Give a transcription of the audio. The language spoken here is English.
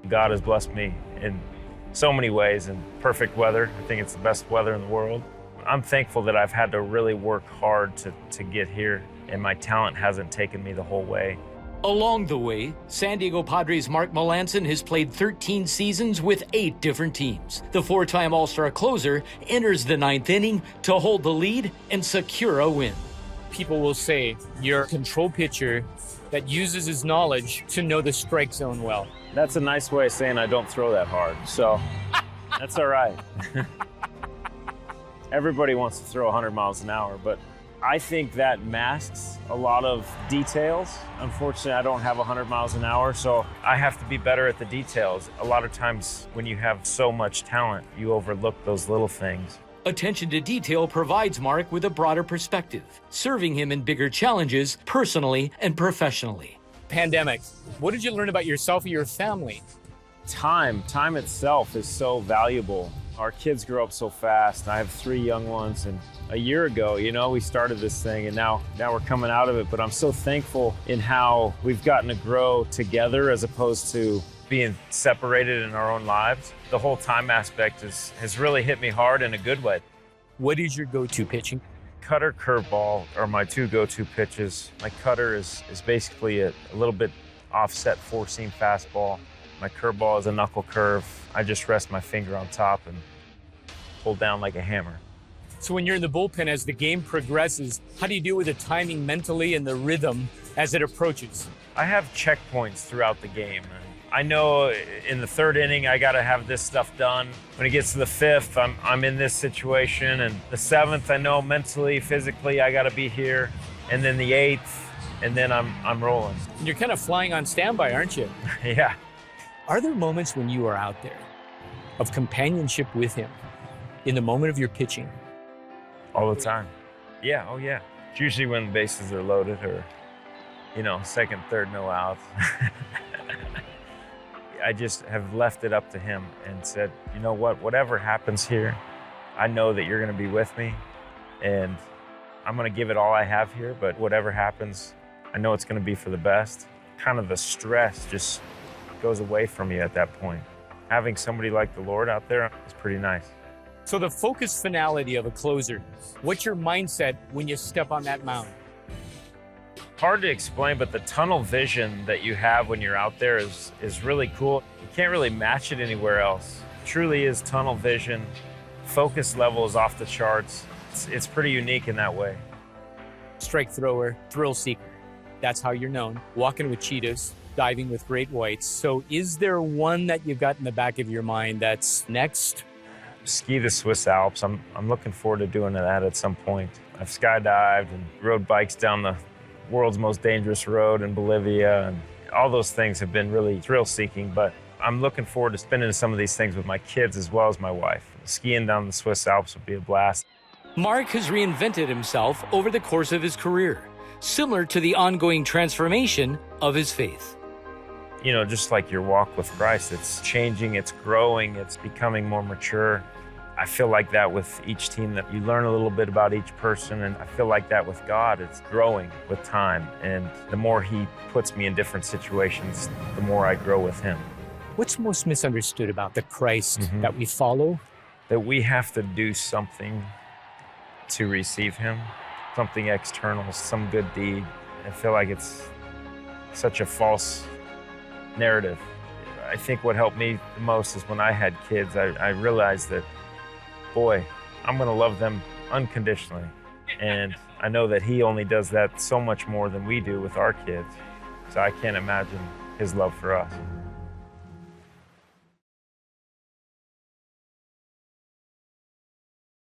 God has blessed me in so many ways, and perfect weather. I think it's the best weather in the world. I'm thankful that I've had to really work hard to get here, and my talent hasn't taken me the whole way. Along the way, San Diego Padres' Mark Melancon has played 13 seasons with 8 different teams. The 4-time All-Star closer enters the 9th inning to hold the lead and secure a win. People will say you're a control pitcher that uses his knowledge to know the strike zone well. That's a nice way of saying I don't throw that hard, so that's all right. Everybody wants to throw 100 miles an hour, but I think that masks a lot of details. Unfortunately, I don't have 100 miles an hour, so I have to be better at the details. A lot of times when you have so much talent, you overlook those little things. Attention to detail provides Mark with a broader perspective, serving him in bigger challenges personally and professionally. Pandemic, what did you learn about yourself and your family? Time itself is so valuable. Our kids grow up so fast. I have 3 young ones, and a year ago, we started this thing, and now we're coming out of it. But I'm so thankful in how we've gotten to grow together as opposed to being separated in our own lives. The whole time aspect has really hit me hard in a good way. What is your go-to pitching? Cutter, curveball are my 2 go-to pitches. My cutter is basically a little bit offset 4-seam fastball. My curveball is a knuckle curve. I just rest my finger on top and pull down like a hammer. So when you're in the bullpen, as the game progresses, how do you deal with the timing mentally and the rhythm as it approaches? I have checkpoints throughout the game. And I know in the 3rd inning, I got to have this stuff done. When it gets to the 5th, I'm in this situation. And the 7th, I know mentally, physically, I got to be here. And then the 8th, and then I'm rolling. And you're kind of flying on standby, aren't you? Yeah. Are there moments when you are out there of companionship with him in the moment of your pitching? All the time. Yeah, oh yeah. It's usually when the bases are loaded or, 2nd, 3rd, no outs. I just have left it up to him and said, you know what, whatever happens here, I know that you're going to be with me, and I'm going to give it all I have here, but whatever happens, I know it's going to be for the best. Kind of the stress just goes away from you at that point. Having somebody like the Lord out there is pretty nice. So the focused finality of a closer, what's your mindset when you step on that mound? Hard to explain, but the tunnel vision that you have when you're out there is really cool. You can't really match it anywhere else. It truly is tunnel vision. Focus level is off the charts. It's pretty unique in that way. Strike thrower, thrill seeker. That's how you're known. Walking with cheetahs, diving with great whites. So is there one that you've got in the back of your mind that's next? Ski the Swiss Alps. I'm looking forward to doing that at some point. I've skydived and rode bikes down the world's most dangerous road in Bolivia, and all those things have been really thrill-seeking, but I'm looking forward to spending some of these things with my kids as well as my wife. Skiing down the Swiss Alps would be a blast. Mark has reinvented himself over the course of his career, similar to the ongoing transformation of his faith. Just like your walk with Christ, it's changing, it's growing, it's becoming more mature. I feel like that with each team, that you learn a little bit about each person, and I feel like that with God, it's growing with time. And the more He puts me in different situations, the more I grow with Him. What's most misunderstood about the Christ that we follow? That we have to do something to receive Him, something external, some good deed. I feel like it's such a false narrative. I think what helped me the most is when I had kids, I realized that, boy, I'm going to love them unconditionally. And I know that He only does that so much more than we do with our kids. So I can't imagine His love for us.